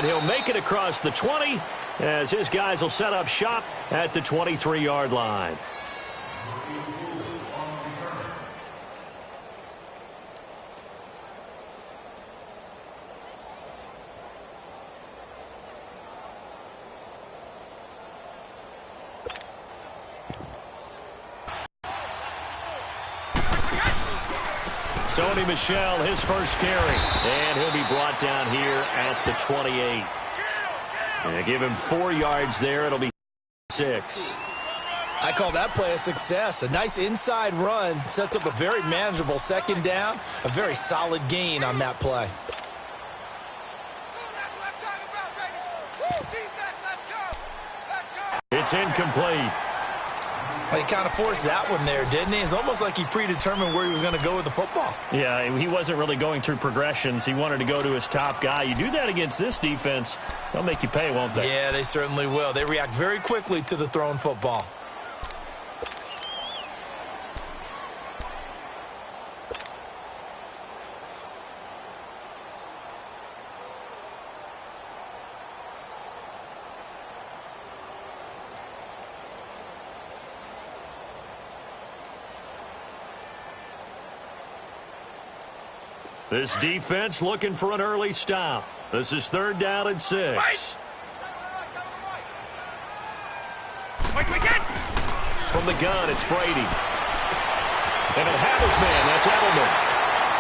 And he'll make it across the 20 as his guys will set up shop at the 23-yard line. Sony Michel, his first carry, and he'll be brought down here at the 28. And give him 4 yards there. It'll be 6. I call that play a success. A nice inside run sets up a very manageable second down. A very solid gain on that play. It's incomplete. Well, he kind of forced that one there, didn't he? It's almost like he predetermined where he was going to go with the football. Yeah, he wasn't really going through progressions. He wanted to go to his top guy. You do that against this defense, they'll make you pay, won't they? Yeah, they certainly will. They react very quickly to the thrown football. This defense looking for an early stop. This is 3rd down and 6. From the gun, it's Brady. And it had his man. That's Edelman.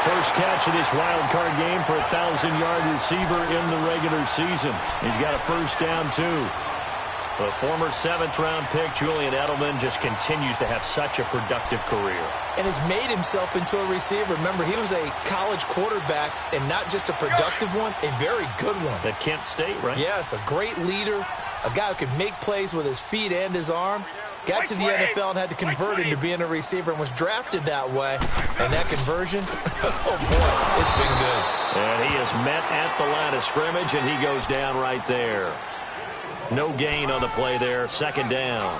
First catch of this wild card game for a 1,000-yard receiver in the regular season. He's got a first down, too. The former 7th-round pick, Julian Edelman, just continues to have such a productive career. And has made himself into a receiver. Remember, he was a college quarterback, and not just a productive one, a very good one. At Kent State, right? Yes, a great leader, a guy who could make plays with his feet and his arm. Got to the NFL and had to convert into being a receiver and was drafted that way. And that conversion, oh, boy, it's been good. And he is met at the line of scrimmage, and he goes down right there. No gain on the play there, 2nd down.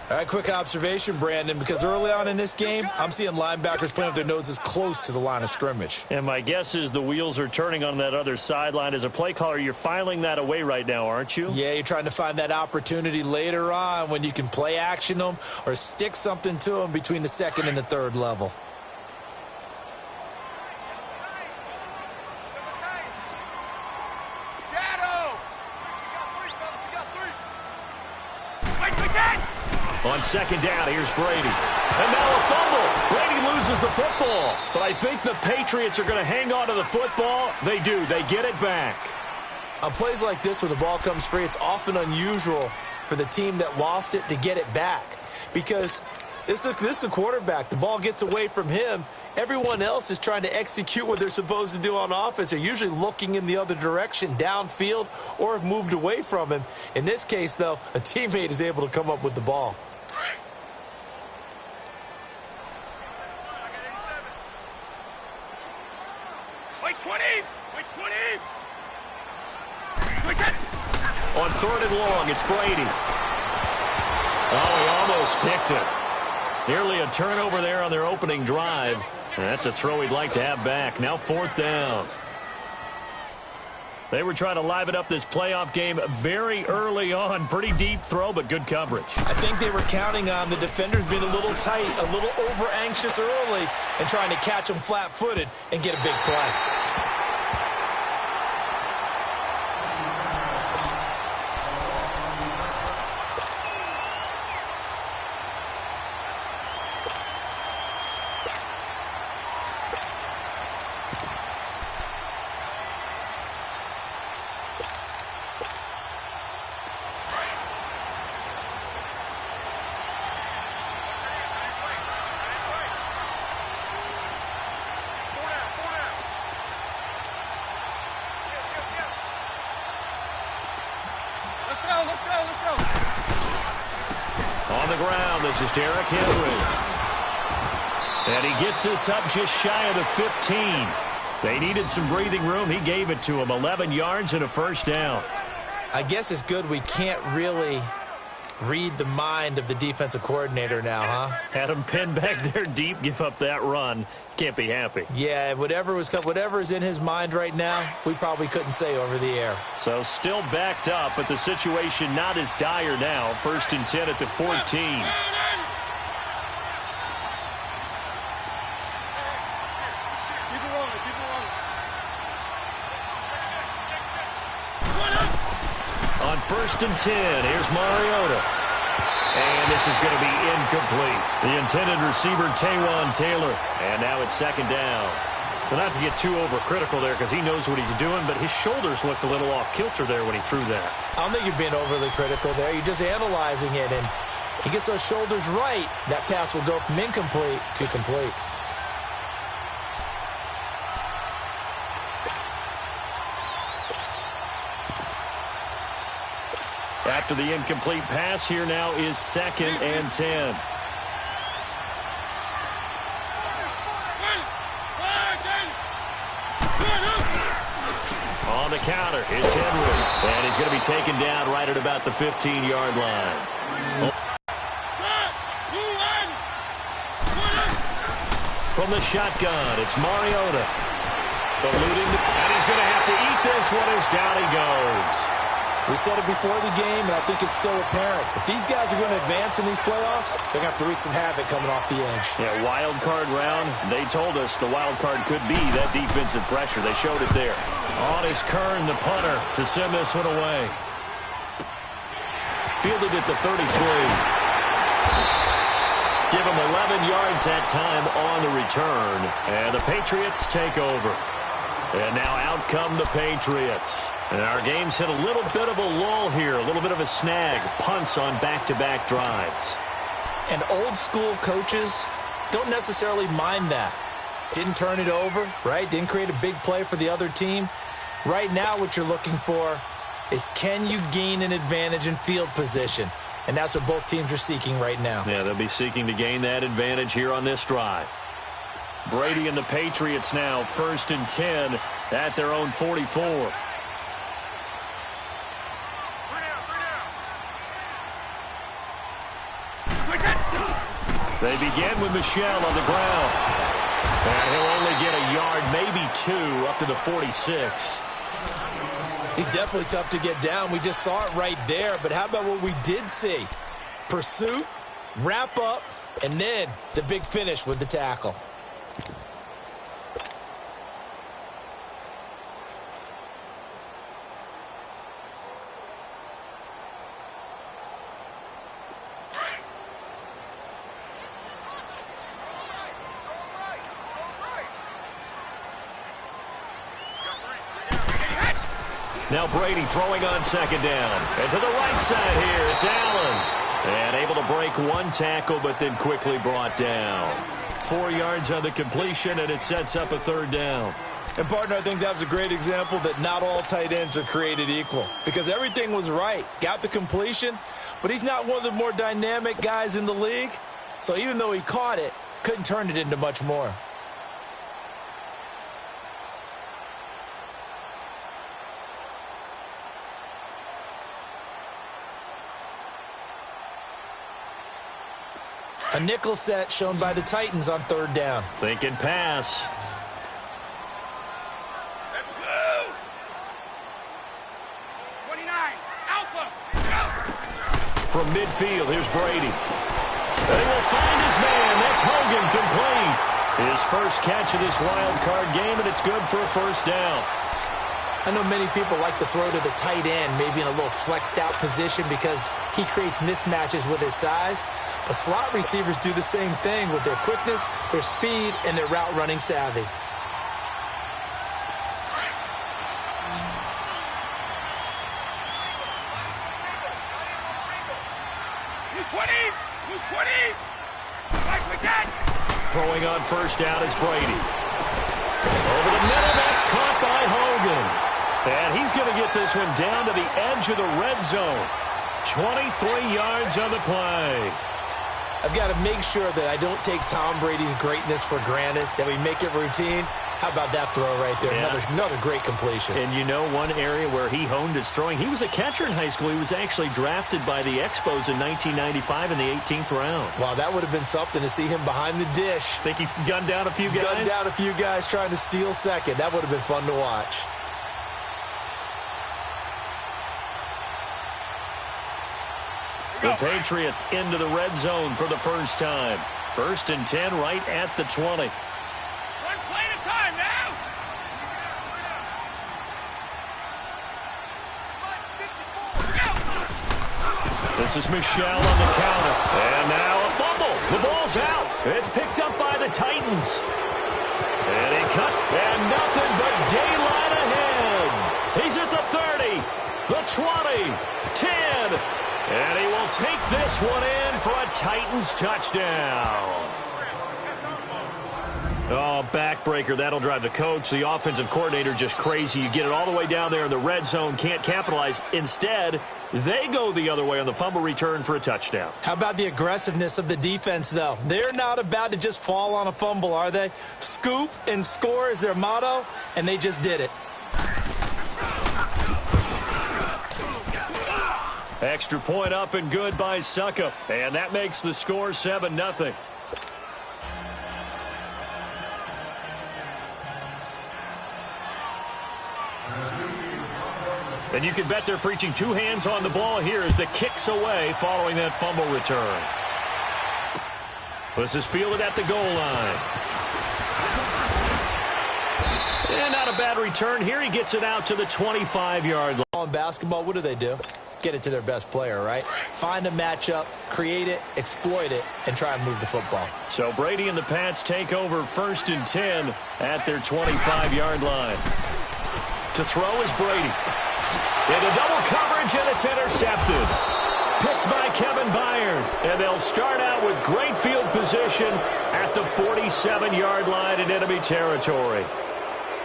All right, quick observation, Brandon, because early on in this game, I'm seeing linebackers playing with their noses close to the line of scrimmage. And my guess is the wheels are turning on that other sideline. As a play caller, you're filing that away right now, aren't you? Yeah, you're trying to find that opportunity later on when you can play action them or stick something to them between the 2nd and the 3rd level. On 2nd down, here's Brady. And now a fumble. Brady loses the football. But I think the Patriots are going to hang on to the football. They do. They get it back. On plays like this where the ball comes free, it's often unusual for the team that lost it to get it back. Because this is a quarterback. The ball gets away from him. Everyone else is trying to execute what they're supposed to do on offense. They're usually looking in the other direction, downfield, or have moved away from him. In this case, though, a teammate is able to come up with the ball. On 3rd and long, it's Brady. Oh, he almost picked it. Nearly a turnover there on their opening drive. And that's a throw he'd like to have back. Now 4th down. They were trying to liven up this playoff game very early on. Pretty deep throw, but good coverage. I think they were counting on the defenders being a little tight, a little over-anxious early, and trying to catch them flat-footed and get a big play. On the ground, this is Derrick Henry. And he gets this up just shy of the 15. They needed some breathing room. He gave it to him. 11 yards and a first down. I guess it's good we can't really read the mind of the defensive coordinator now, huh? Had him pinned back there deep, give up that run. Can't be happy. Yeah, whatever's in his mind right now, we probably couldn't say over the air. So still backed up, but the situation not as dire now. 1st and 10 at the 14. On 1st and 10, here's Mariota. And this is going to be incomplete. The intended receiver, Taywan Taylor. And now it's 2nd down. Well, not to get too overcritical there because he knows what he's doing, but his shoulders looked a little off kilter there when he threw that. I don't think you're being overly critical there. You're just analyzing it, and he gets those shoulders right. That pass will go from incomplete to complete. After the incomplete pass, here now is 2nd and 10. On the counter, it's Henry. And he's going to be taken down right at about the 15-yard line. From the shotgun, it's Mariota. Eluding, and he's going to have to eat this one as down he goes. We said it before the game, and I think it's still apparent. If these guys are going to advance in these playoffs, they're going to have to wreak some havoc coming off the edge. Yeah, wild card round. They told us the wild card could be that defensive pressure. They showed it there. On is Kern, the punter, to send this one away. Fielded at the 33. Give him 11 yards that time on the return. And the Patriots take over. And now out come the Patriots. And our game's hit a little bit of a lull here, a little bit of a snag. Punts on back-to-back drives. And old-school coaches don't necessarily mind that. Didn't turn it over, right? Didn't create a big play for the other team. Right now what you're looking for is can you gain an advantage in field position? And that's what both teams are seeking right now. Yeah, they'll be seeking to gain that advantage here on this drive. Brady and the Patriots now 1st and 10 at their own 44. They begin with Michel on the ground. And he'll only get a yard, maybe 2, up to the 46. He's definitely tough to get down. We just saw it right there. But how about what we did see? Pursuit, wrap up, and then the big finish with the tackle. Now Brady throwing on 2nd down. And to the right side here, it's Allen. And able to break one tackle, but then quickly brought down. 4 yards on the completion, and it sets up a 3rd down. And, partner, I think that was a great example that not all tight ends are created equal. Because everything was right. Got the completion, but he's not one of the more dynamic guys in the league. So even though he caught it, couldn't turn it into much more. A nickel set shown by the Titans on 3rd down. Thinking pass. From midfield, here's Brady. They will find his man. That's Hogan, complete. His first catch of this wild card game, and it's good for a 1st down. I know many people like to throw to the tight end, maybe in a little flexed out position because he creates mismatches with his size. But slot receivers do the same thing with their quickness, their speed, and their route running savvy. Throwing on 1st down is Brady. Over the middle, that's caught by Hogan. And he's going to get this one down to the edge of the red zone. 23 yards on the play. I've got to make sure that I don't take Tom Brady's greatness for granted, that we make it routine. How about that throw right there? Yeah. Another great completion. And you know one area where he honed his throwing? He was a catcher in high school. He was actually drafted by the Expos in 1995 in the 18th round. Wow, that would have been something to see him behind the dish. Think he gunned down a few guys? Gunned down a few guys trying to steal second. That would have been fun to watch. The Patriots into the red zone for the first time. 1st and 10 right at the 20. One play at a time now. This is Michelle on the counter. And now a fumble. The ball's out. It's picked up by the Titans. And he cut. And nothing but daylight ahead. He's at the 30, the 20, 10. And he will take this one in for a Titans touchdown. Oh, backbreaker. That'll drive the coach, the offensive coordinator, just crazy. You get it all the way down there in the red zone, can't capitalize. Instead, they go the other way on the fumble return for a touchdown. How about the aggressiveness of the defense, though? They're not about to just fall on a fumble, are they? Scoop and score is their motto, and they just did it. Extra point up and good by Suckup. And that makes the score 7-0. And you can bet they're preaching two hands on the ball here as the kick's away following that fumble return. This is fielded at the goal line. And not a bad return here. He gets it out to the 25-yard line. In basketball, what do? Get it to their best player, right? Find a matchup, create it, exploit it, and try and move the football. So Brady and the Pats take over 1st and 10 at their 25-yard line. To throw is Brady. Into double coverage, and it's intercepted. Picked by Kevin Byard. And they'll start out with great field position at the 47-yard line in enemy territory.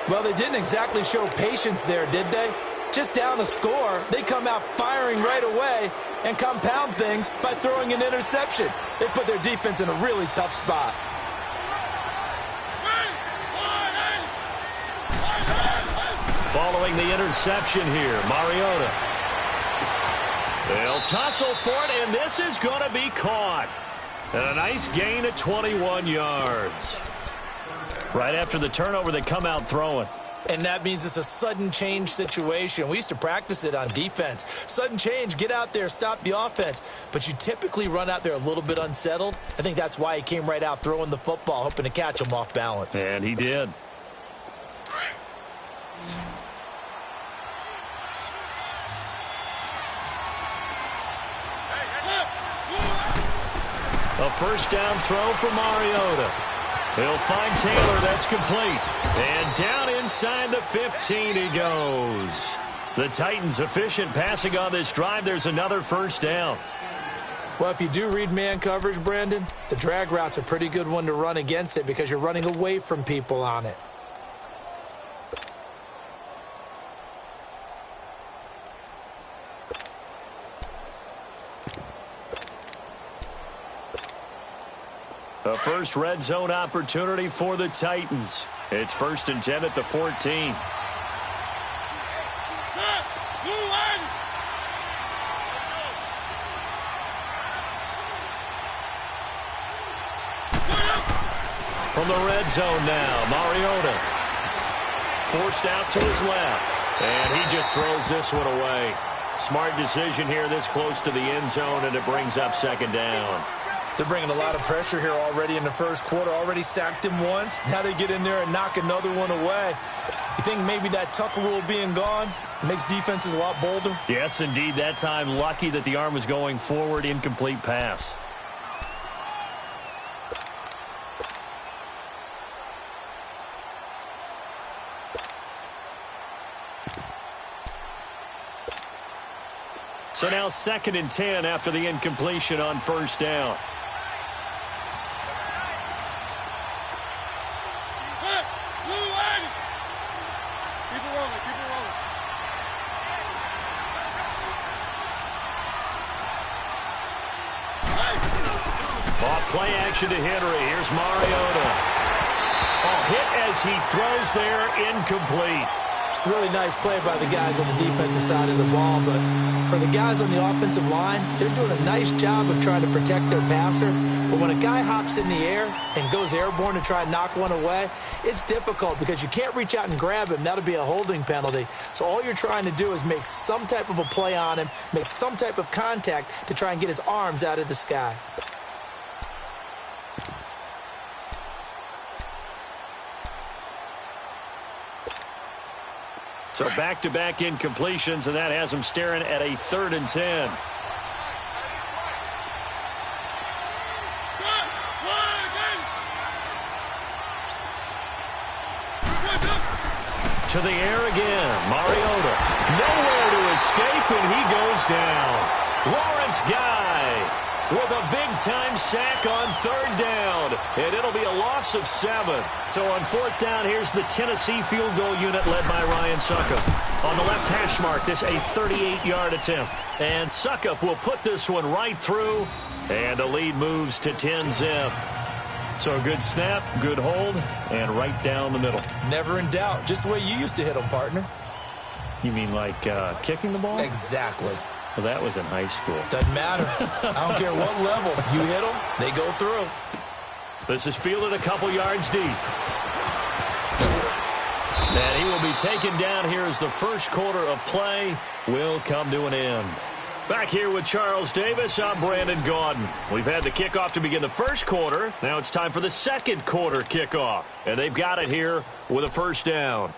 Well, they didn't exactly show patience there, did they? Just down a score, they come out firing right away and compound things by throwing an interception. They put their defense in a really tough spot. Following the interception here, Mariota. They'll tussle for it, and this is going to be caught. And a nice gain at 21 yards. Right after the turnover, they come out throwing. And that means it's a sudden change situation. We used to practice it on defense. Sudden change, get out there, stop the offense. But you typically run out there a little bit unsettled. I think that's why he came right out throwing the football, hoping to catch him off balance. And he did. A first down throw for Mariota. He'll find Taylor. That's complete. And down inside the 15 he goes. The Titans efficient passing on this drive. There's another first down. Well, if you do read man coverage, Brandon, the drag route's a pretty good one to run against it because you're running away from people on it. A first red zone opportunity for the Titans. It's 1st and 10 at the 14. From the red zone now, Mariota. Forced out to his left. And he just throws this one away. Smart decision here this close to the end zone, and it brings up 2nd down. They're bringing a lot of pressure here already in the first quarter. Already sacked him once. Now they get in there and knock another one away. You think maybe that Tucker rule being gone makes defenses a lot bolder? Yes, indeed. That time, lucky that the arm was going forward. Incomplete pass. So now 2nd and 10 after the incompletion on first down. Off play action to Henry. Here's Mariota. Oh, hit as he throws there, incomplete. Really nice play by the guys on the defensive side of the ball, but for the guys on the offensive line, they're doing a nice job of trying to protect their passer. But when a guy hops in the air and goes airborne to try and knock one away, it's difficult because you can't reach out and grab him. That'll be a holding penalty. So all you're trying to do is make some type of a play on him, make some type of contact to try and get his arms out of the sky. So back-to-back incompletions, and that has him staring at a 3rd and 10. To the air again, Mariota. Nowhere to escape, and he goes down. Lawrence Guy with a big-time sack on 3rd down, and it'll be a loss of 7. So on 4th down, here's the Tennessee field goal unit led by Ryan Suckup. On the left hash mark, this a 38-yard attempt. And Suckup will put this one right through, and the lead moves to 10-zip. So a good snap, good hold, and right down the middle. Never in doubt. Just the way you used to hit them, partner. You mean like kicking the ball? Exactly. Well, that was in high school. Doesn't matter. I don't care what level. You hit them, they go through. This is fielded a couple yards deep. And he will be taken down here as the first quarter of play will come to an end. Back here with Charles Davis, I'm Brandon Gaudin. We've had the kickoff to begin the first quarter. Now it's time for the second quarter kickoff. And they've got it here with a 1st down.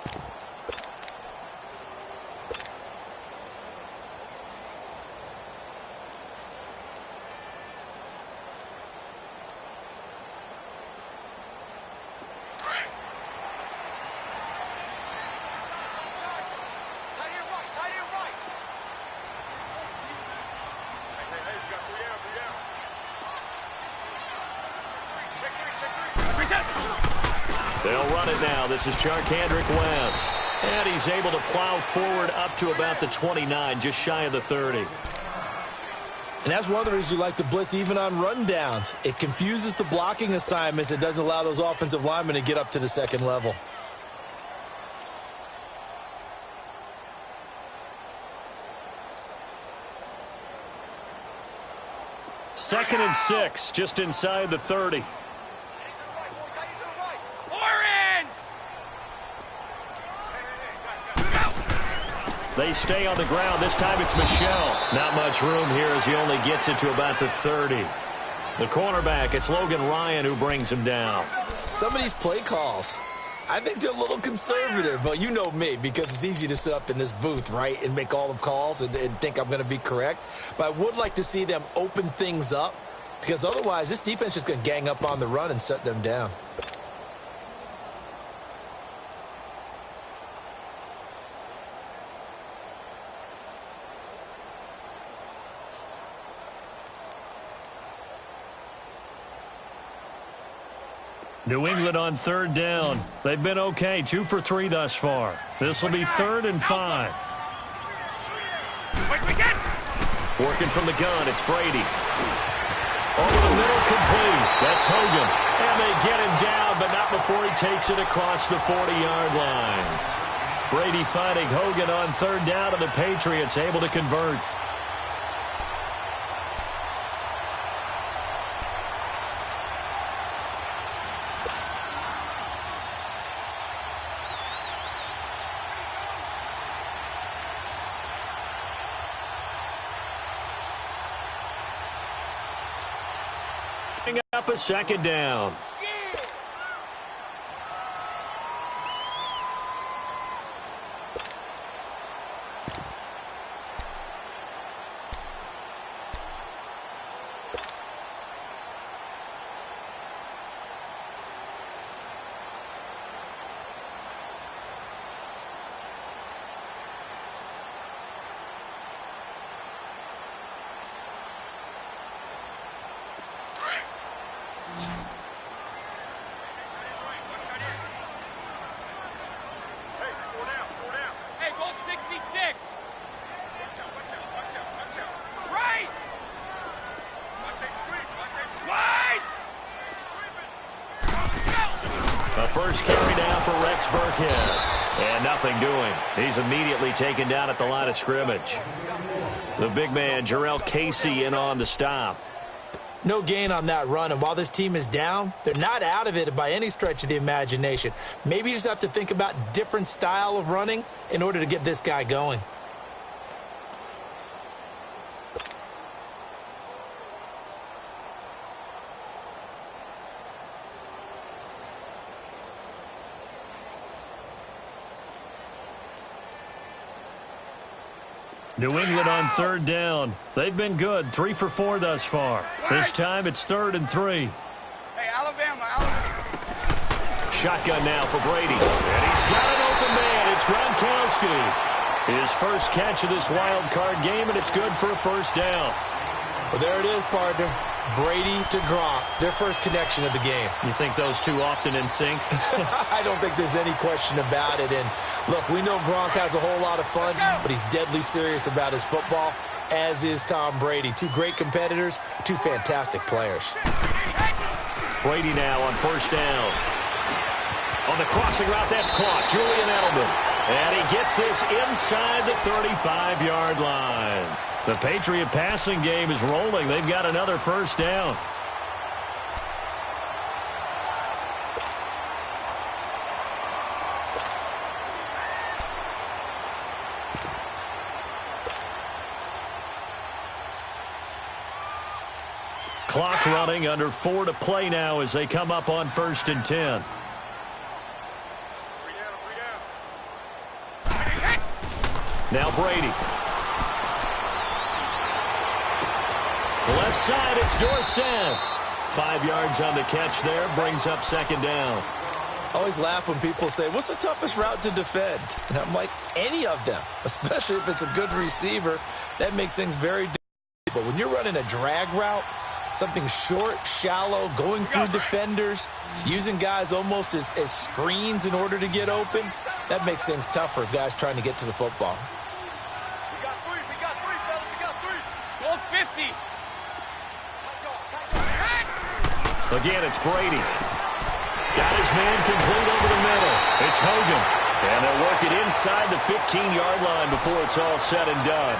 They'll run it now. This is Charkandrick West. And he's able to plow forward up to about the 29, just shy of the 30. And that's one of the reasons you like to blitz even on rundowns. It confuses the blocking assignments. It doesn't allow those offensive linemen to get up to the second level. Second and 6, just inside the 30. They stay on the ground. This time it's Michel. Not much room here as he only gets it to about the 30. The cornerback, it's Logan Ryan who brings him down. Some of these play calls, I think they're a little conservative, but you know me, because it's easy to sit up in this booth, right, and make all the calls and think I'm going to be correct. But I would like to see them open things up, because otherwise this defense is going to gang up on the run and shut them down. New England on 3rd down. They've been okay, 2 for 3 thus far. This will be 3rd and 5. Working from the gun, it's Brady. Over the middle, complete. That's Hogan. And they get him down, but not before he takes it across the 40-yard line. Brady finding Hogan on 3rd down, and the Patriots able to convert. Up a 2nd down. First carry now for Rex Burkhead. And nothing doing. He's immediately taken down at the line of scrimmage. The big man, Jarrell Casey, in on the stop. No gain on that run, and while this team is down, they're not out of it by any stretch of the imagination. Maybe you just have to think about different style of running in order to get this guy going. New England on third down. They've been good, 3 for 4 thus far. This time it's 3rd and 3. Hey, Alabama. Shotgun now for Brady. And he's got an open man. It's Gronkowski. His first catch of this wild card game, and it's good for a first down. Well, there it is, partner. Brady to Gronk, their first connection of the game. You think those two often in sync? I don't think there's any question about it. And look, we know Gronk has a whole lot of fun, but he's deadly serious about his football, as is Tom Brady. Two great competitors, two fantastic players. Brady now on first down. On the crossing route, that's caught. Julian Edelman. And he gets this inside the 35-yard line. The Patriot passing game is rolling. They've got another first down. Clock running, under 4 to play now as they come up on 1st and 10. Now Brady. Left side, it's Dorsett. 5 yards on the catch there, brings up 2nd down. I always laugh when people say, what's the toughest route to defend? And I'm like, any of them, especially if it's a good receiver. That makes things very difficult. But when you're running a drag route, something short, shallow, going through defenders, using guys almost as screens in order to get open, that makes things tougher, guys trying to get to the football. We got three, fellas. We got 3. Score 50. Again, it's Brady. Got his man complete over the middle. It's Hogan. And they'll work it inside the 15-yard line before it's all said and done.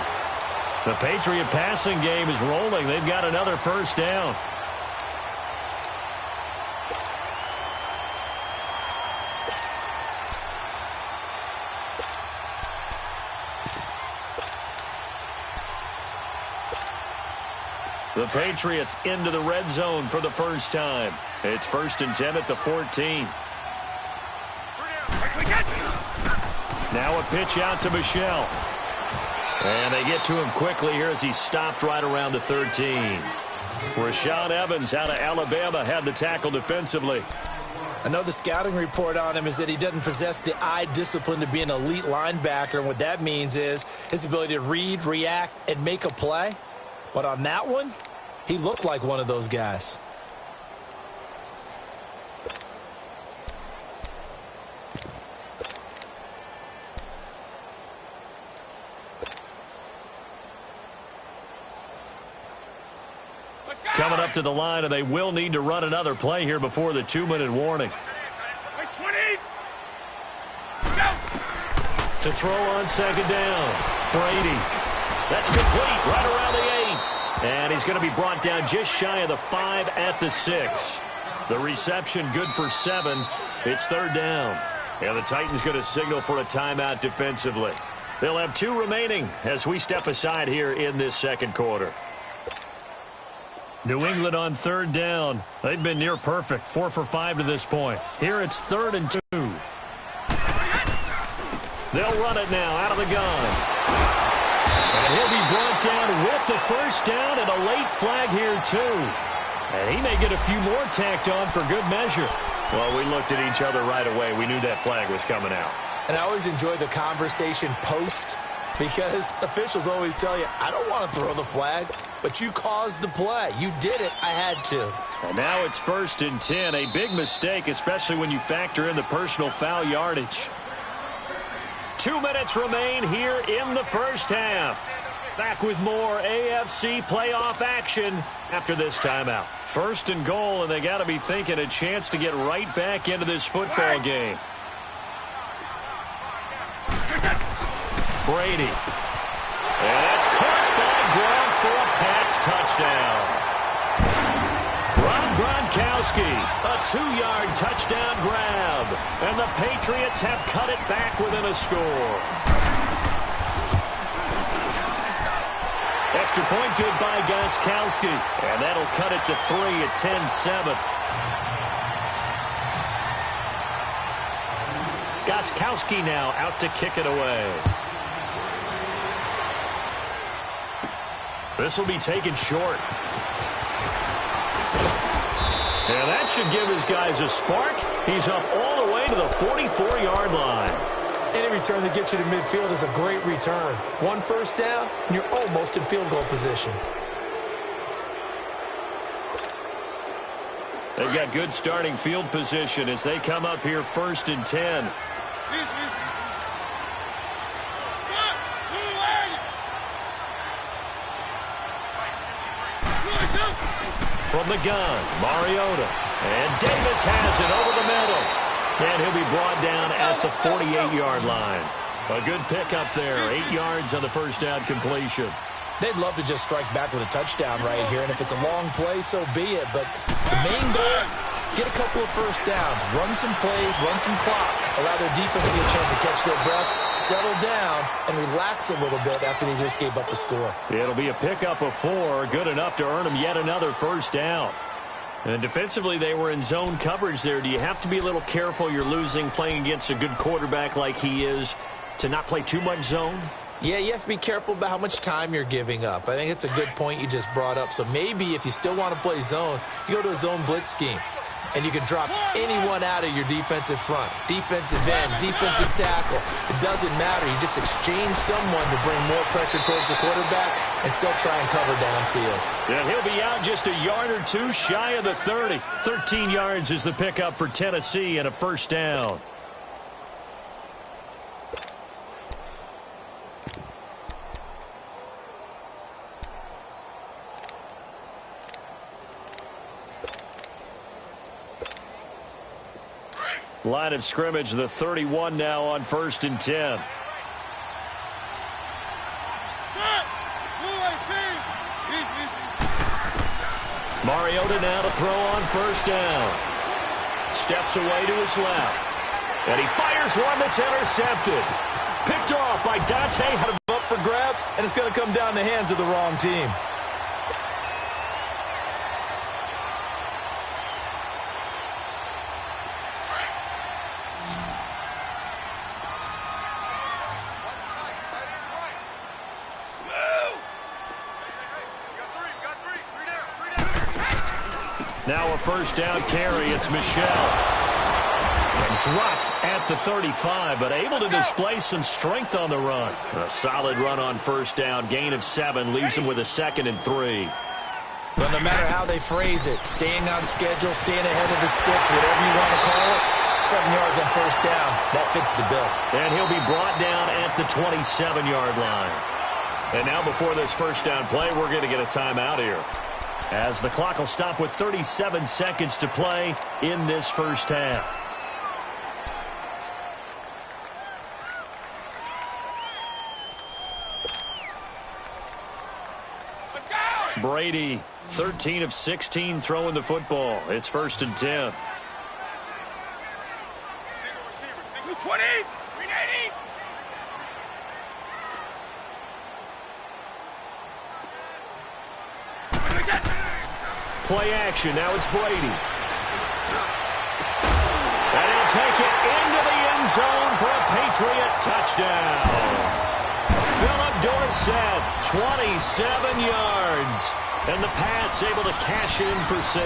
The Patriot passing game is rolling. They've got another first down. The Patriots into the red zone for the first time. It's 1st and 10 at the 14. Now a pitch out to Michel. And they get to him quickly here as he stopped right around the 13. Rashaan Evans out of Alabama had the tackle defensively. I know the scouting report on him is that he doesn't possess the eye discipline to be an elite linebacker. And what that means is his ability to read, react, and make a play. But on that one, he looked like one of those guys. Coming up to the line, and they will need to run another play here before the 2-minute warning. 20. Go. To throw on 2nd down. Brady. That's complete right around the 8. And he's going to be brought down just shy of the 5 at the 6. The reception good for 7. It's 3rd down. And the Titans going to signal for a timeout defensively. They'll have 2 remaining as we step aside here in this 2nd quarter. New England on 3rd down. They've been near perfect, 4 for 5 to this point. Here it's 3rd and 2. They'll run it now out of the gun. And he'll be brought down with the first down and a late flag here too. And he may get a few more tacked on for good measure. Well, we looked at each other right away. We knew that flag was coming out. And I always enjoy the conversation post, because officials always tell you, I don't want to throw the flag, but you caused the play. You did it. I had to. And now it's 1st and 10. A big mistake, especially when you factor in the personal foul yardage. 2 minutes remain here in the first half. Back with more AFC playoff action after this timeout. First and goal, and they got to be thinking a chance to get right back into this football game. Brady. And that's caught by Gronk for a Pats touchdown. Rob Gronkowski, a 2-yard touchdown grab. And the Patriots have cut it back within a score. Extra point good by Gronkowski. And that'll cut it to 3 at 10-7. Gronkowski now out to kick it away. This will be taken short. And that should give his guys a spark. He's up all the way to the 44-yard line. Any return that gets you to midfield is a great return. 1 first down, and you're almost in field goal position. They've got good starting field position as they come up here 1st and 10. From the gun, Mariota. And Davis has it over the middle. And he'll be brought down at the 48-yard line. A good pickup there. 8 yards on the first down completion. They'd love to just strike back with a touchdown right here. And if it's a long play, so be it. But the main goal, get a couple of first downs. Run some plays, run some clock. Allow their defense to get a chance to catch their breath, settle down, and relax a little bit after they just gave up the score. It'll be a pickup of 4. Good enough to earn them yet another first down. And defensively, they were in zone coverage there. Do you have to be a little careful you're losing playing against a good quarterback like he is to not play too much zone? Yeah, you have to be careful about how much time you're giving up. I think it's a good point you just brought up. So maybe if you still want to play zone, you go to a zone blitz scheme. And you can drop anyone out of your defensive front. Defensive end, defensive tackle. It doesn't matter. You just exchange someone to bring more pressure towards the quarterback and still try and cover downfield. And he'll be out just a yard or 2 shy of the 30. 13 yards is the pickup for Tennessee and a first down. Line of scrimmage, the 31 now on 1st and 10. Mariota now to throw on first down. Steps away to his left. And he fires one that's intercepted. Picked off by Dante. Had him up for grabs, and it's going to come down the hands of the wrong team. Now a first down carry. It's Michel. And dropped at the 35, but able to display some strength on the run. A solid run on first down. Gain of 7 leaves him with a 2nd and 3. But no matter how they phrase it, staying on schedule, staying ahead of the sticks, whatever you want to call it, 7 yards on first down. That fits the bill. And he'll be brought down at the 27-yard line. And now before this first down play, we're going to get a timeout here, as the clock will stop with 37 seconds to play in this first half. Brady, 13 of 16 throwing the football. It's 1st and 10. Receiver, 20, 380. Play action. Now it's Brady. And he'll take it into the end zone for a Patriot touchdown. Philip Dorsett, 27 yards. And the Pats able to cash in for 6.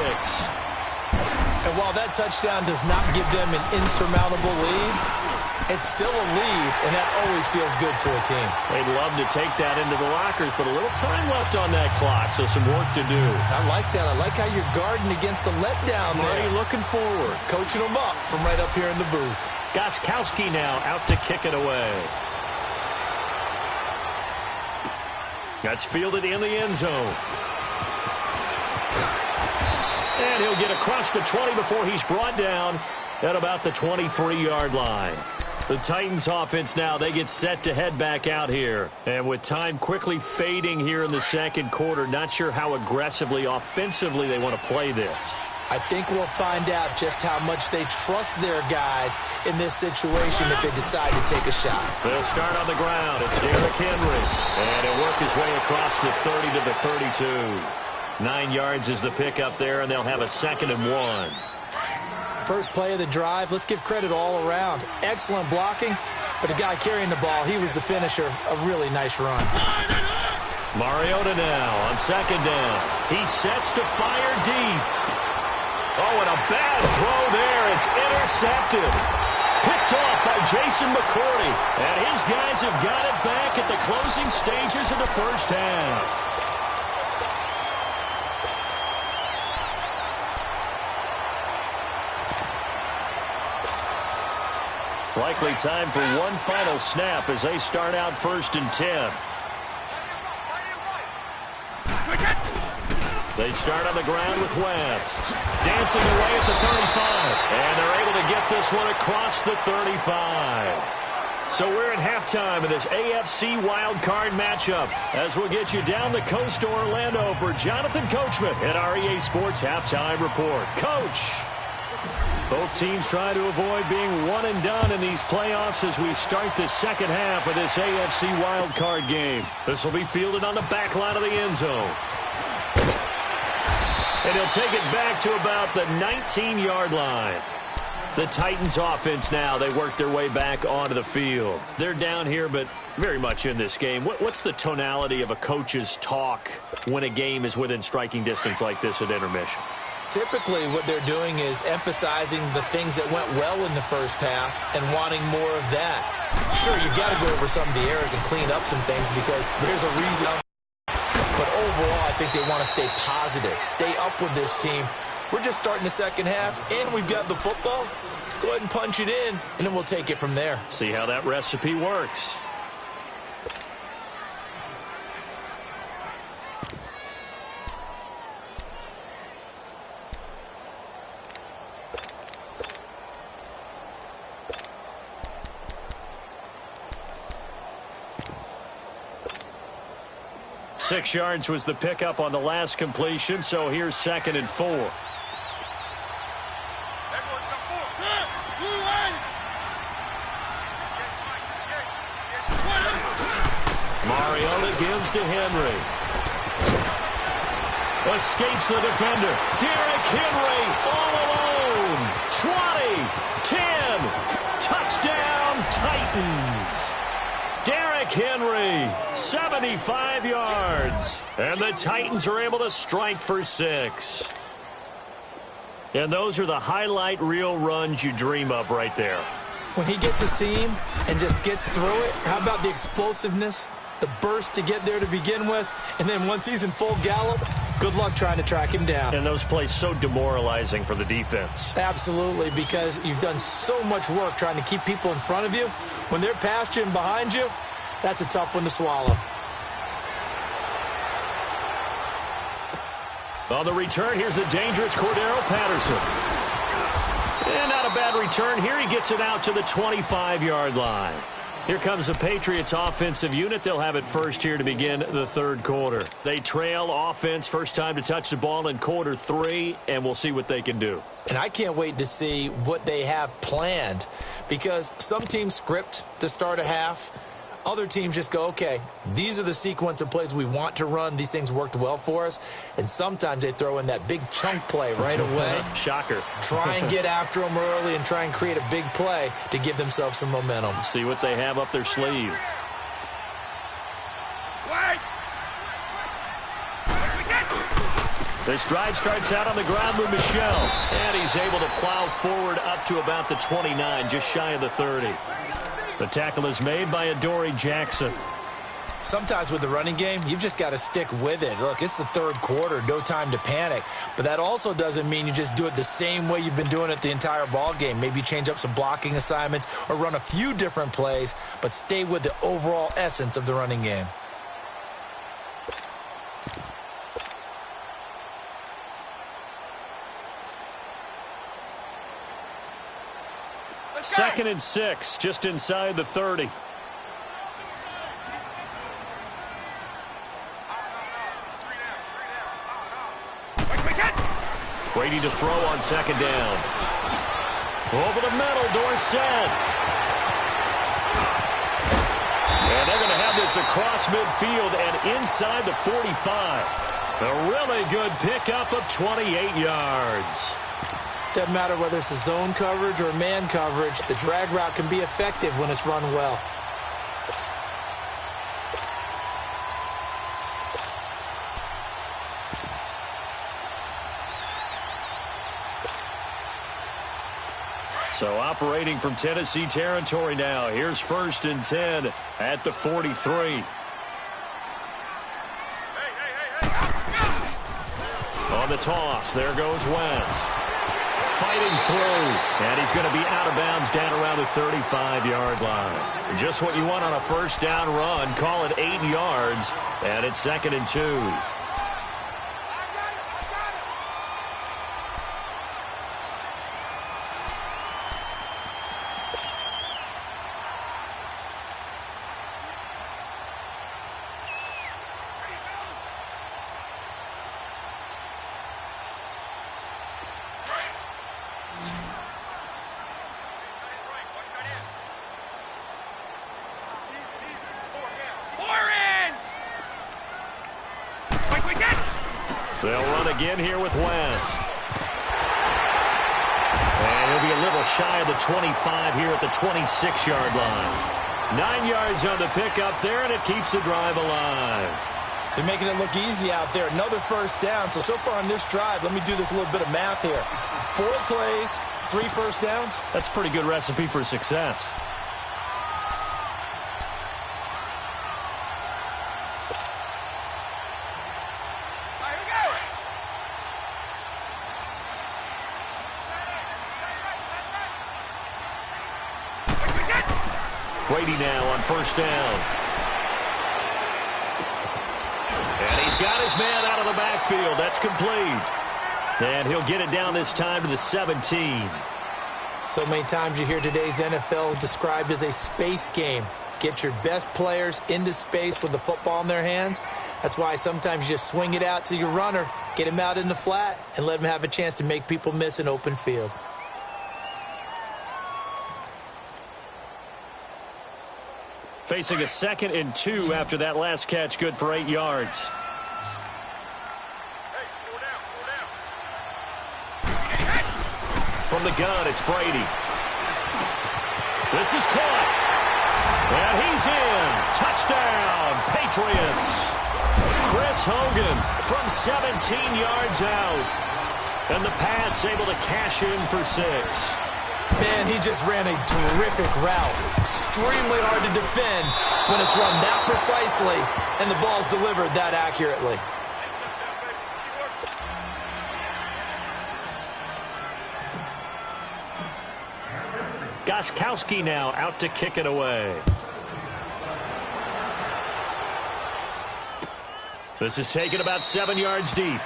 And while that touchdown does not give them an insurmountable lead, it's still a lead, and that always feels good to a team. They'd love to take that into the lockers, but a little time left on that clock, so some work to do. I like that. I like how you're guarding against a letdown there. Marty looking forward. Coaching them up from right up here in the booth. Gronkowski now out to kick it away. That's fielded in the end zone. And he'll get across the 20 before he's brought down at about the 23-yard line. The Titans offense now, they get set to head back out here. And with time quickly fading here in the second quarter, not sure how aggressively, offensively they want to play this. I think we'll find out just how much they trust their guys in this situation if they decide to take a shot. They'll start on the ground. It's Derrick Henry. And he'll work his way across the 30 to the 32. 9 yards is the pickup there, and they'll have a 2nd and 1. First play of the drive, let's give credit all around. Excellent blocking, but the guy carrying the ball, he was the finisher. A really nice run. Mariota now on 2nd down. He sets to fire deep. Oh, and a bad throw there. It's intercepted. Picked off by Jason McCourty. And his guys have got it back at the closing stages of the first half. Likely time for one final snap as they start out 1st and 10. They start on the ground with West. Dancing away at the 35. And they're able to get this one across the 35. So we're at halftime of this AFC wildcard matchup as we'll get you down the coast to Orlando for Jonathan Coachman at our EA Sports Halftime Report. Coach! Both teams try to avoid being one and done in these playoffs as we start the second half of this AFC wildcard game. This will be fielded on the back line of the end zone. And he'll take it back to about the 19-yard line. The Titans offense now, they work their way back onto the field. They're down here, but very much in this game. What's the tonality of a coach's talk when a game is within striking distance like this at intermission? Typically, what they're doing is emphasizing the things that went well in the first half and wanting more of that. Sure, you've got to go over some of the errors and clean up some things because there's a reason. But overall, I think they want to stay positive, stay up with this team. We're just starting the second half, and we've got the football. Let's go ahead and punch it in, and then we'll take it from there. See how that recipe works. Six yards was the pickup on the last completion, so here's 2nd and 4. Mariota gives to Henry. Escapes the defender. Derrick Henry all alone. 20, 10, touchdown Titans. Derrick Henry, 75 yards. And the Titans are able to strike for 6. And those are the highlight reel runs you dream of right there. When he gets a seam and just gets through it, how about the explosiveness, the burst to get there to begin with, and then once he's in full gallop, good luck trying to track him down. And those plays so demoralizing for the defense. Absolutely, because you've done so much work trying to keep people in front of you. When they're past you and behind you, that's a tough one to swallow. On the return, here's the dangerous Cordero Patterson. And not a bad return here. He gets it out to the 25-yard line. Here comes the Patriots offensive unit. They'll have it first here to begin the third quarter. They trail offense, first time to touch the ball in quarter 3, and we'll see what they can do. And I can't wait to see what they have planned because some teams script to start a half. Other teams just go, okay, these are the sequence of plays we want to run. These things worked well for us. And sometimes they throw in that big chunk play right away. Shocker. Try and get after them early and try and create a big play to give themselves some momentum. See what they have up their sleeve. This drive starts out on the ground with Michel. And he's able to plow forward up to about the 29, just shy of the 30. The tackle is made by Adoree Jackson. Sometimes with the running game, you've just got to stick with it. Look, it's the third quarter, no time to panic. But that also doesn't mean you just do it the same way you've been doing it the entire ball game. Maybe change up some blocking assignments or run a few different plays, but stay with the overall essence of the running game. 2nd and 6, just inside the 30. Brady to throw on 2nd down. Over the middle, Dorsett. And they're going to have this across midfield and inside the 45. A really good pickup of 28 yards. Doesn't matter whether it's a zone coverage or man coverage, the drag route can be effective when it's run well. So operating from Tennessee territory now. Here's 1st and 10 at the 43. On the toss, there goes West. Fighting through, and he's going to be out of bounds down around the 35-yard line. Just what you want on a 1st down run. Call it 8 yards, and it's 2nd and 2. They'll run again here with West. And he'll be a little shy of the 25 here at the 26-yard line. 9 yards on the pickup there, and it keeps the drive alive. They're making it look easy out there. Another 1st down. So far on this drive, let me do this little bit of math here. 4 plays, 3 1st downs. That's a pretty good recipe for success. Brady now on 1st down. And he's got his man out of the backfield. That's complete. And he'll get it down this time to the 17. So many times you hear today's NFL described as a space game. Get your best players into space with the football in their hands. That's why sometimes you just swing it out to your runner, get him out in the flat, and let him have a chance to make people miss an open field. Facing a 2nd and 2 after that last catch, good for 8 yards. From the gun, it's Brady. This is caught. And he's in. Touchdown, Patriots. Chris Hogan from 17 yards out. And the Pats able to cash in for 6. Man, he just ran a terrific route. Extremely hard to defend when it's run that precisely and the ball's delivered that accurately. Gostkowski now out to kick it away. This is taken about 7 yards deep.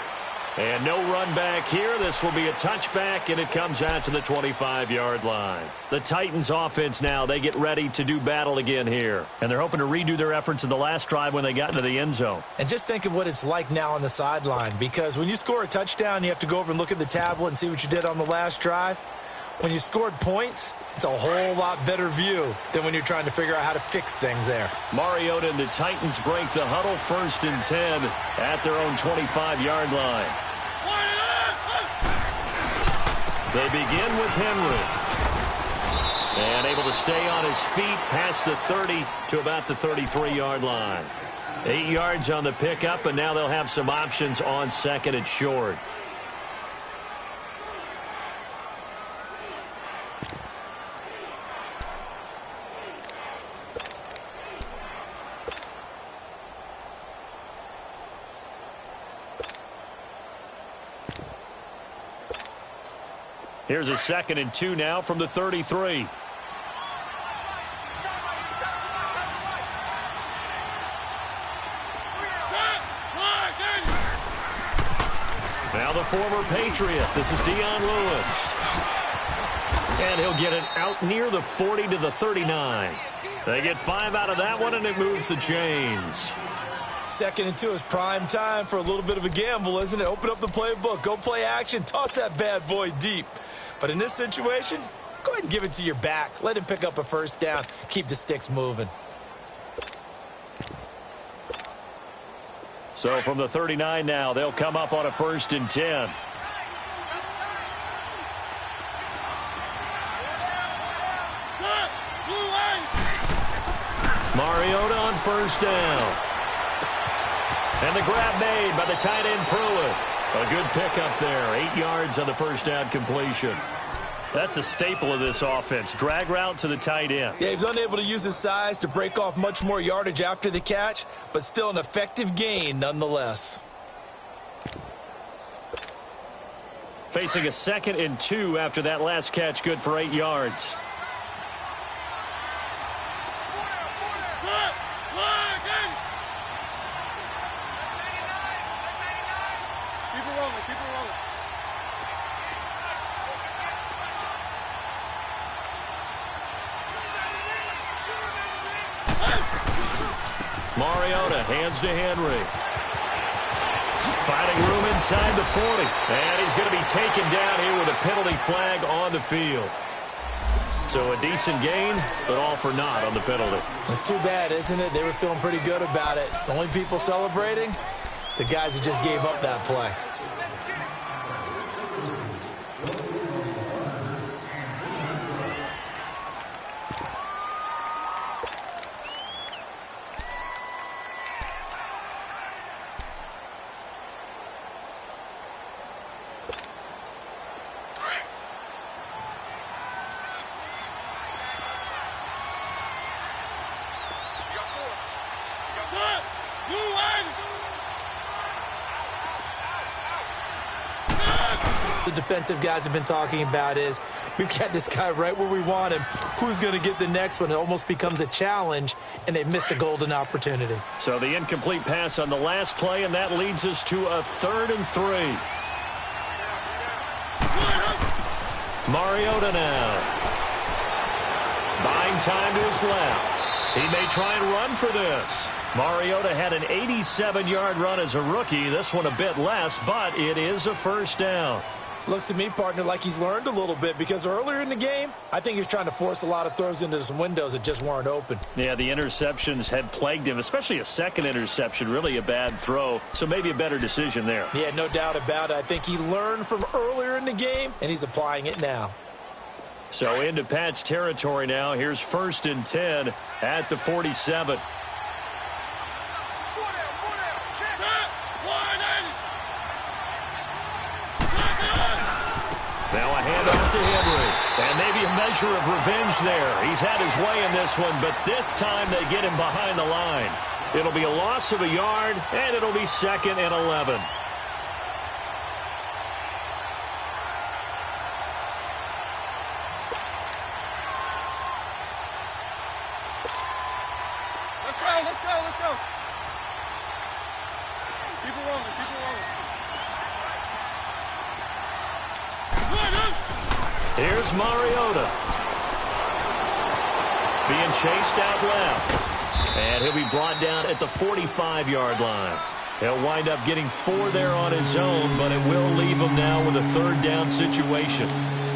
And no run back here. This will be a touchback, and it comes out to the 25-yard line. The Titans offense now, they get ready to do battle again here. And they're hoping to redo their efforts in the last drive when they got into the end zone. And just think of what it's like now on the sideline, because when you score a touchdown, you have to go over and look at the tablet and see what you did on the last drive. When you scored points, it's a whole lot better view than when you're trying to figure out how to fix things there. Mariota and the Titans break the huddle, 1st and 10 at their own 25-yard line. They begin with Henry. And able to stay on his feet past the 30 to about the 33-yard line. 8 yards on the pickup, and now they'll have some options on 2nd and short. Here's a 2nd and 2 now from the 33. Now the former Patriot. This is Dion Lewis. And he'll get it out near the 40 to the 39. They get 5 out of that one, and it moves the chains. 2nd and 2 is prime time for a little bit of a gamble, isn't it? Open up the playbook, go play action, toss that bad boy deep. But in this situation, go ahead and give it to your back. Let him pick up a first down. Keep the sticks moving. So from the 39 now, they'll come up on a 1st and 10. Mariota on 1st down. And the grab made by the tight end Pruitt. A good pickup there. 8 yards on the 1st down completion. That's a staple of this offense. Drag route to the tight end. Yeah, he was unable to use his size to break off much more yardage after the catch, but still an effective gain nonetheless. Facing a 2nd and 2 after that last catch, good for 8 yards. Mariota hands to Henry. Finding room inside the 40. And he's going to be taken down here with a penalty flag on the field. So a decent gain, but all for naught on the penalty. It's too bad, isn't it? They were feeling pretty good about it. The only people celebrating, the guys who just gave up that play. The defensive guys have been talking about is we've got this guy right where we want him. Who's going to get the next one? It almost becomes a challenge, and they missed a golden opportunity. So the incomplete pass on the last play, and that leads us to a 3rd and 3. Mariota now. Buying time to his left. He may try and run for this. Mariota had an 87-yard run as a rookie. This one a bit less, but it is a 1st down. Looks to me, partner, like he's learned a little bit because earlier in the game, I think he was trying to force a lot of throws into some windows that just weren't open. Yeah, the interceptions had plagued him, especially a 2nd interception, really a bad throw. So maybe a better decision there. Yeah, no doubt about it. I think he learned from earlier in the game, and he's applying it now. So into Pat's territory now. Here's 1st and 10 at the 47. Now a handoff to Henry. And maybe a measure of revenge there. He's had his way in this one, but this time they get him behind the line. It'll be a loss of a yard, and it'll be 2nd and 11. Let's go. Keep it rolling. Here's Mariota. Being chased out left. And he'll be brought down at the 45-yard line. He'll wind up getting 4 there on his own, but it will leave him now with a 3rd down situation.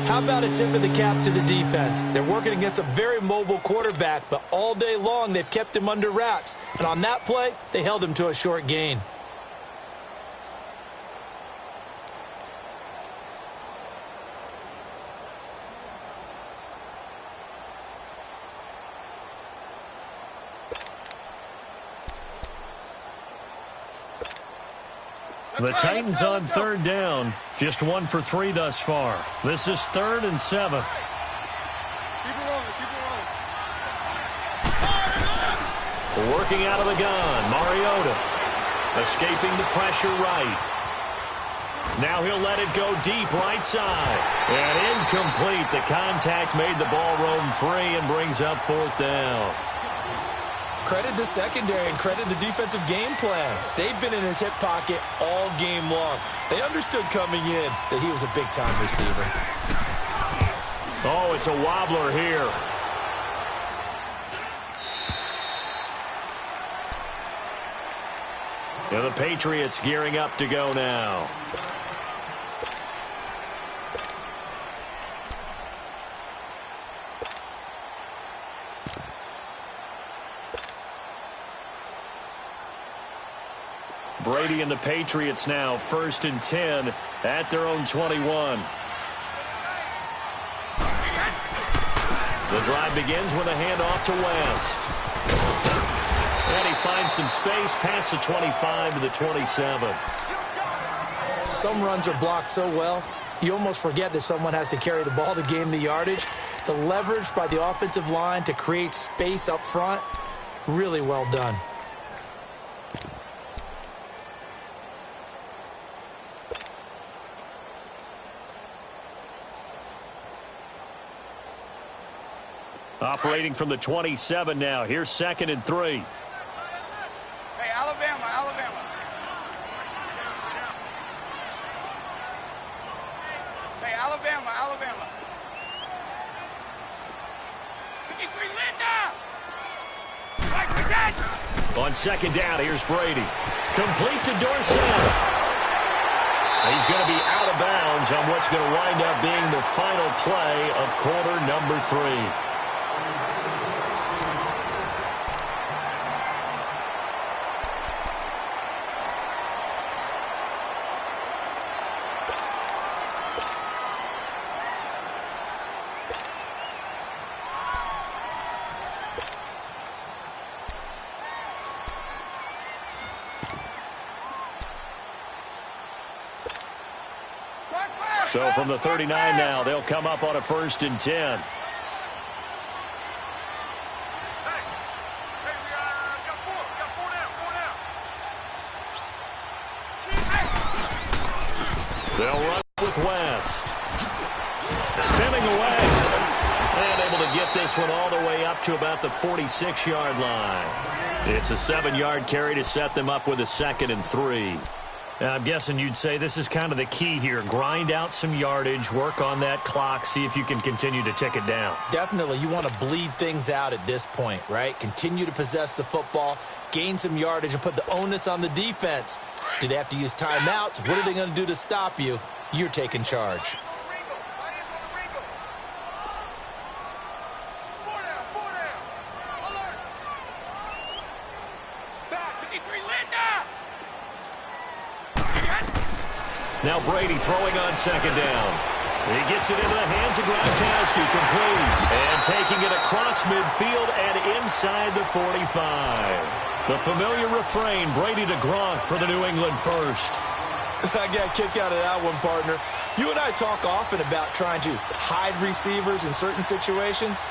How about a tip of the cap to the defense? They're working against a very mobile quarterback, but all day long they've kept him under wraps. And on that play, they held him to a short gain. The Titans on 3rd down. Just 1 for 3 thus far. This is 3rd and 7. Working out of the gun, Mariota. Escaping the pressure right. Now he'll let it go deep right side. And incomplete. The contact made the ball roam free and brings up 4th down. Credit the secondary and credit the defensive game plan. They've been in his hip pocket all game long. They understood coming in that he was a big-time receiver. Oh, it's a wobbler here. And the Patriots gearing up to go now. Brady and the Patriots now 1st and 10 at their own 21. The drive begins with a handoff to West. And he finds some space past the 25 to the 27. Some runs are blocked so well, you almost forget that someone has to carry the ball to gain the yardage. The leverage by the offensive line to create space up front, really well done. Operating from the 27 now. Here's 2nd and 3. Hey, Alabama, Alabama. Hey, Alabama, Alabama. 53 Linda. Right for that. On 2nd down, here's Brady. Complete to Dorsett. He's going to be out of bounds on what's going to wind up being the final play of quarter number 3. So from the 39 now, they'll come up on a 1st and 10. Hey, we got four down. They'll run with West. Spinning away. And able to get this one all the way up to about the 46-yard line. It's a 7-yard carry to set them up with a 2nd and 3. Now, I'm guessing you'd say this is kind of the key here. Grind out some yardage, work on that clock, see if you can continue to tick it down. Definitely, you want to bleed things out at this point, right? Continue to possess the football, gain some yardage, and put the onus on the defense. Do they have to use timeouts? What are they going to do to stop you? You're taking charge. Now Brady throwing on 2nd down. He gets it into the hands of Gronkowski, complete. And taking it across midfield and inside the 45. The familiar refrain, Brady to Gronk for the New England first. I got a kick out of that one, partner. You and I talk often about trying to hide receivers in certain situations,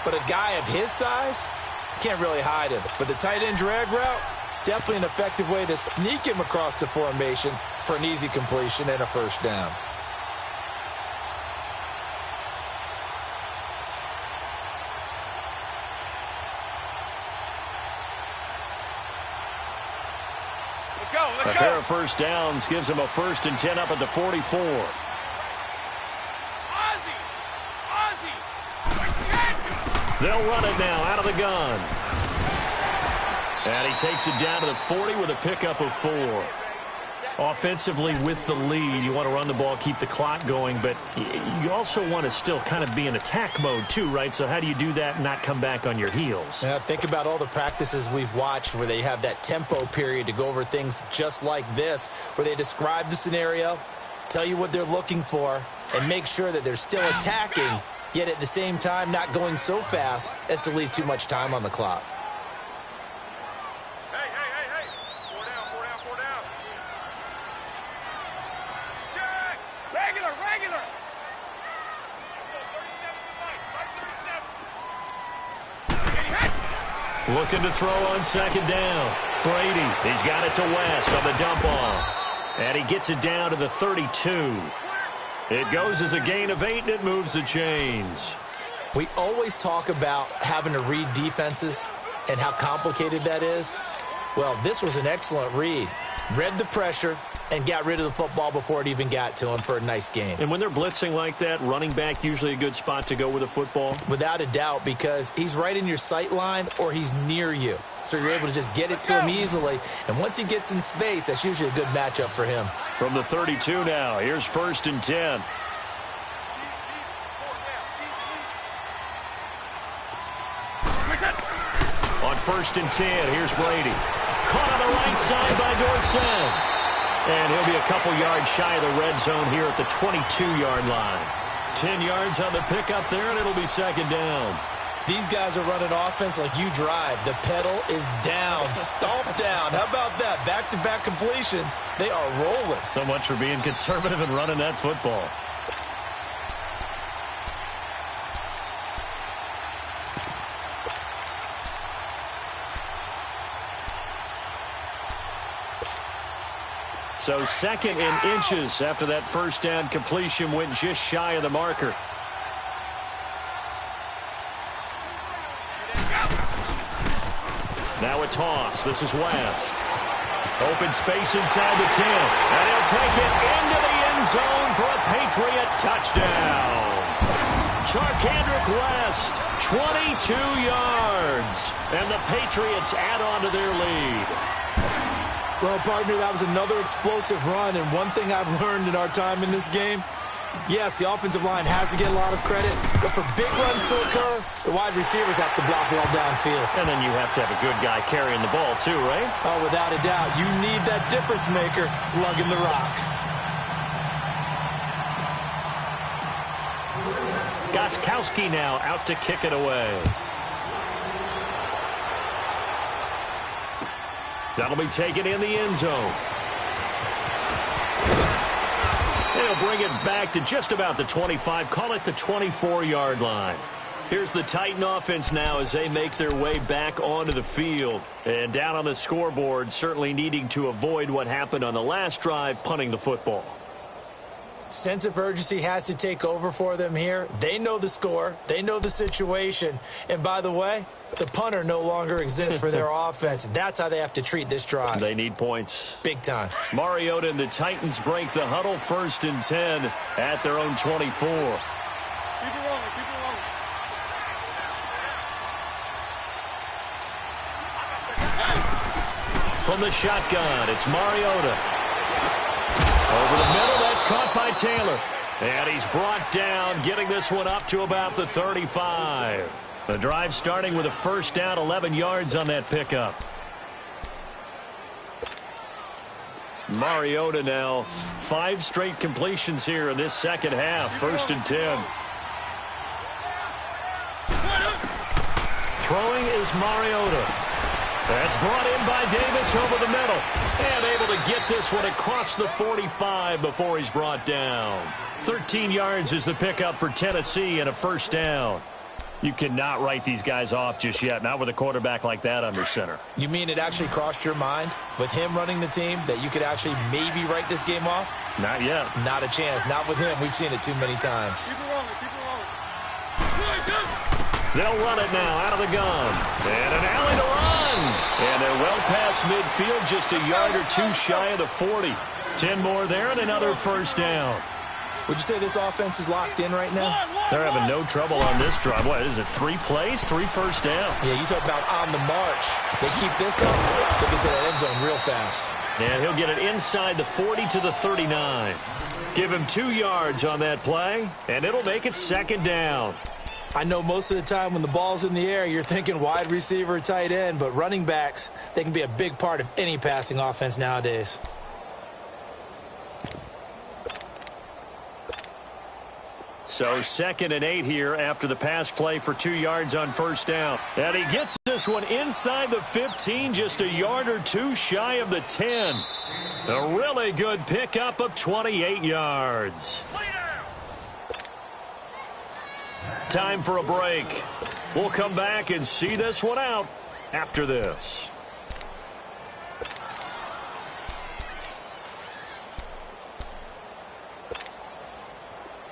but a guy of his size can't really hide him. But the tight end drag route, definitely an effective way to sneak him across the formation for an easy completion and a 1st down. A pair of 1st downs gives him a 1st and 10 up at the 44. They'll run it now out of the gun. And he takes it down to the 40 with a pickup of 4. Offensively with the lead, you want to run the ball, keep the clock going, but you also want to still kind of be in attack mode too, right? So how do you do that and not come back on your heels? Now, think about all the practices we've watched where they have that tempo period to go over things just like this, where they describe the scenario, tell you what they're looking for, and make sure that they're still attacking, yet at the same time not going so fast as to leave too much time on the clock. Looking to throw on 2nd down. Brady, he's got it to West on the dump off. And he gets it down to the 32. It goes as a gain of 8, and it moves the chains. We always talk about having to read defenses and how complicated that is. Well, this was an excellent read. Read the pressure, and got rid of the football before it even got to him for a nice gain. And when they're blitzing like that, running back usually a good spot to go with the football? Without a doubt, because he's right in your sight line or he's near you. So you're able to just get it to him easily. And once he gets in space, that's usually a good matchup for him. From the 32 now, here's 1st and 10. On 1st and 10, here's Brady. Caught on the right side by Dorsett. And he'll be a couple yards shy of the red zone here at the 22-yard line. 10 yards on the pickup there, and it'll be 2nd down. These guys are running offense like you drive. The pedal is down, stomp down. How about that? Back-to-back completions. They are rolling. So much for being conservative and running that football. So 2nd and inches after that 1st down completion went just shy of the marker. Now a toss. This is West. Open space inside the 10. And he'll take it into the end zone for a Patriot touchdown. Charkandrick West, 22 yards. And the Patriots add on to their lead. Well, partner, that was another explosive run, and one thing I've learned in our time in this game, yes, the offensive line has to get a lot of credit, but for big runs to occur, the wide receivers have to block well downfield. And then you have to have a good guy carrying the ball too, right? Oh, without a doubt. You need that difference maker lugging the rock. Gostkowski now out to kick it away. That'll be taken in the end zone. And he'll bring it back to just about the 25. Call it the 24-yard line. Here's the Titan offense now as they make their way back onto the field. And down on the scoreboard, certainly needing to avoid what happened on the last drive, punting the football. Sense of urgency has to take over for them here. They know the score. They know the situation. And by the way, the punter no longer exists for their offense. That's how they have to treat this drive. They need points. Big time. Mariota and the Titans break the huddle, 1st and 10 at their own 24. Keep it rolling, keep it rolling. From the shotgun, it's Mariota. Over the middle, that's caught by Taylor. And he's brought down, getting this one up to about the 35. The drive starting with a 1st down, 11 yards on that pickup. Mariota now, 5 straight completions here in this 2nd half, 1st and 10. Throwing is Mariota. That's brought in by Davis over the middle. And able to get this one across the 45 before he's brought down. 13 yards is the pickup for Tennessee and a 1st down. You cannot write these guys off just yet, not with a quarterback like that under center. You mean it actually crossed your mind with him running the team that you could actually maybe write this game off? Not yet. Not a chance. Not with him. We've seen it too many times. Keep it rolling, keep it rolling. They'll run it now out of the gun. And an alley to run. And they're well past midfield, just a yard or two shy of the 40. 10 more there and another 1st down. Would you say this offense is locked in right now? They're having no trouble on this drive. What is it, 3 plays, 3 first downs? Yeah, you talk about on the march. They keep this up, they'll get to that end zone real fast. And he'll get it inside the 40 to the 39. Give him 2 yards on that play, and it'll make it 2nd down. I know most of the time when the ball's in the air, you're thinking wide receiver, tight end, but running backs, they can be a big part of any passing offense nowadays. So 2nd and 8 here after the pass play for 2 yards on 1st down. And he gets this one inside the 15, just a yard or two shy of the 10. A really good pickup of 28 yards. Time for a break. We'll come back and see this one out after this.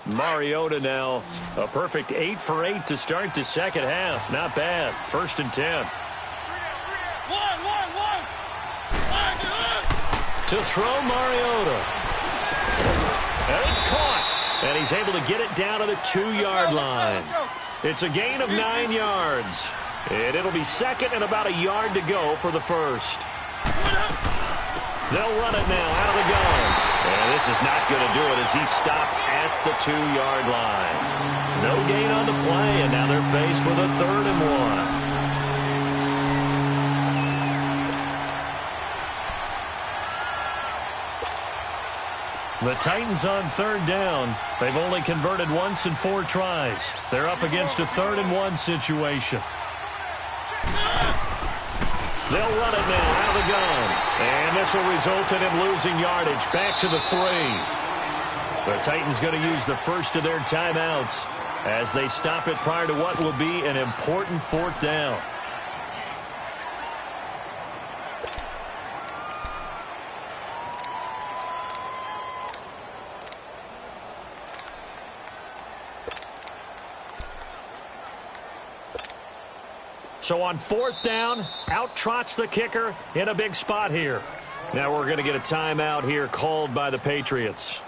Mariota now, a perfect 8 for 8 to start the 2nd half. Not bad. 1st and 10. To throw Mariota. And it's caught. And he's able to get it down to the 2-yard line. It's a gain of 9 yards. And it'll be second and about a yard to go for the first. They'll run it now out of the gun. And this is not going to do it as he's stopped at the 2-yard line. No gain on the play, and now they're faced with a 3rd and 1. The Titans on 3rd down. They've only converted once in 4 tries. They're up against a 3rd and 1 situation. They'll run it now out of the gun. And this will result in him losing yardage back to the 3. The Titans going to use the first of their timeouts as they stop it prior to what will be an important 4th down. So on 4th down, out trots the kicker in a big spot here. Now we're going to get a timeout here called by the Patriots,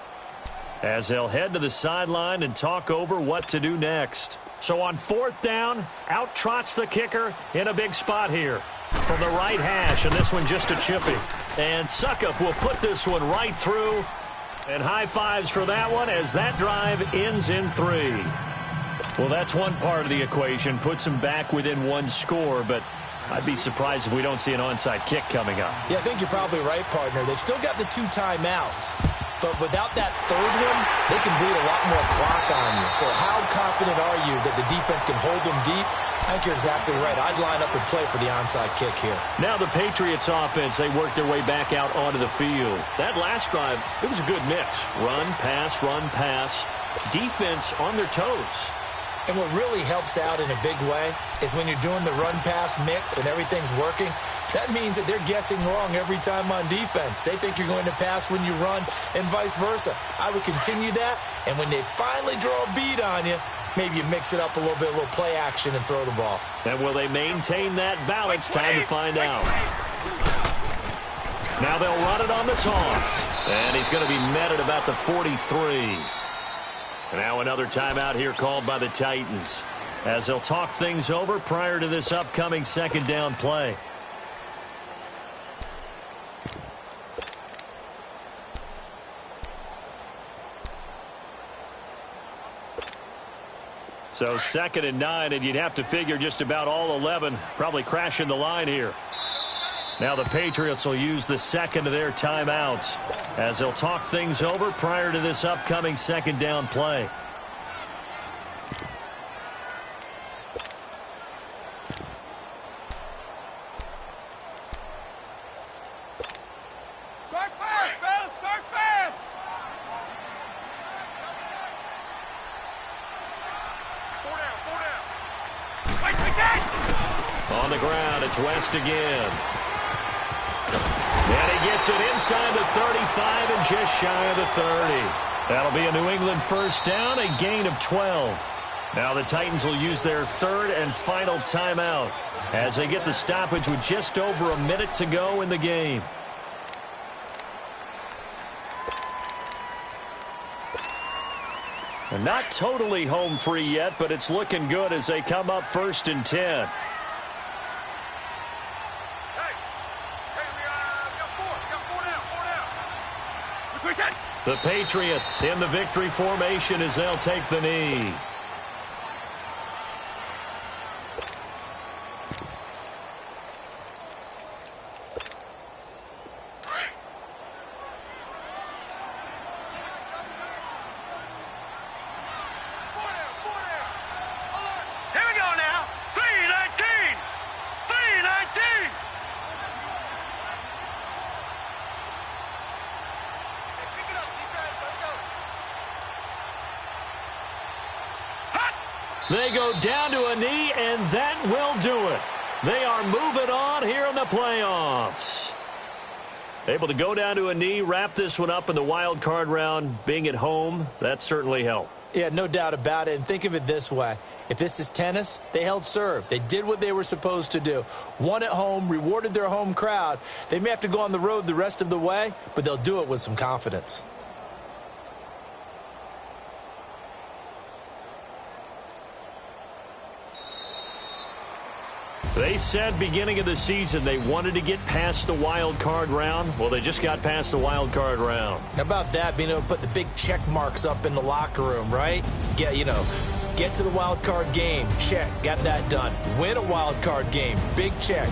as they'll head to the sideline and talk over what to do next. So on 4th down, out trots the kicker in a big spot here from the right hash, and this one just a chippy. And Suckup will put this one right through, and high fives for that one as that drive ends in 3. Well, that's one part of the equation, puts them back within 1 score, but I'd be surprised if we don't see an onside kick coming up. Yeah, I think you're probably right, partner. They've still got the 2 timeouts, but without that 3rd one, they can bleed a lot more clock on you. So how confident are you that the defense can hold them deep? I think you're exactly right. I'd line up and play for the onside kick here. Now the Patriots offense, they work their way back out onto the field. That last drive, it was a good mix. Run, pass, defense on their toes. And what really helps out in a big way is when you're doing the run-pass mix and everything's working, that means that they're guessing wrong every time on defense. They think you're going to pass when you run and vice versa. I would continue that, and when they finally draw a bead on you, maybe you mix it up a little bit, a little play action, and throw the ball. And will they maintain that balance? Time to find out. Now they'll run it on the toss. And he's going to be met at about the 43. And now another timeout here called by the Titans, as they'll talk things over prior to this upcoming 2nd down play. So 2nd and 9, and you'd have to figure just about all 11 probably crashing the line here. Now the Patriots will use the 2nd of their timeouts as they'll talk things over prior to this upcoming 2nd down play. Start fast, fellas! Start fast! Four down. Wait, On the ground, it's West again. And he gets it inside the 35 and just shy of the 30. That'll be a New England 1st down, a gain of 12. Now the Titans will use their 3rd and final timeout as they get the stoppage with just over a minute to go in the game. And not totally home free yet, but it's looking good as they come up 1st and 10. The Patriots in the victory formation as they'll take the knee. Here we go now. 3-19. 3-19. Pick it up, defense. Let's go. They go down to a knee, and that will do it. They are moving on here in the playoffs. Able to go down to a knee, wrap this one up in the wild card round. Being at home, that certainly helped. Yeah, no doubt about it. And think of it this way. If this is tennis, they held serve. They did what they were supposed to do. Won at home, rewarded their home crowd. They may have to go on the road the rest of the way, but they'll do it with some confidence. They said beginning of the season they wanted to get past the wild card round. Well, they just got past the wild card round. How about that, being able to put the big check marks up in the locker room, right? Get to the wild card game, check, got that done. Win a wild card game, big check.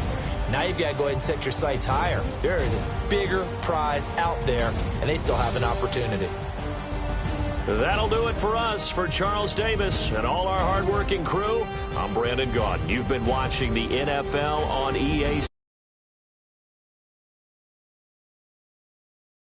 Now you've got to go ahead and set your sights higher. There is a bigger prize out there, and they still have an opportunity. That'll do it for us. For Charles Davis and all our hardworking crew, I'm Brandon Gaudin. You've been watching the NFL on EA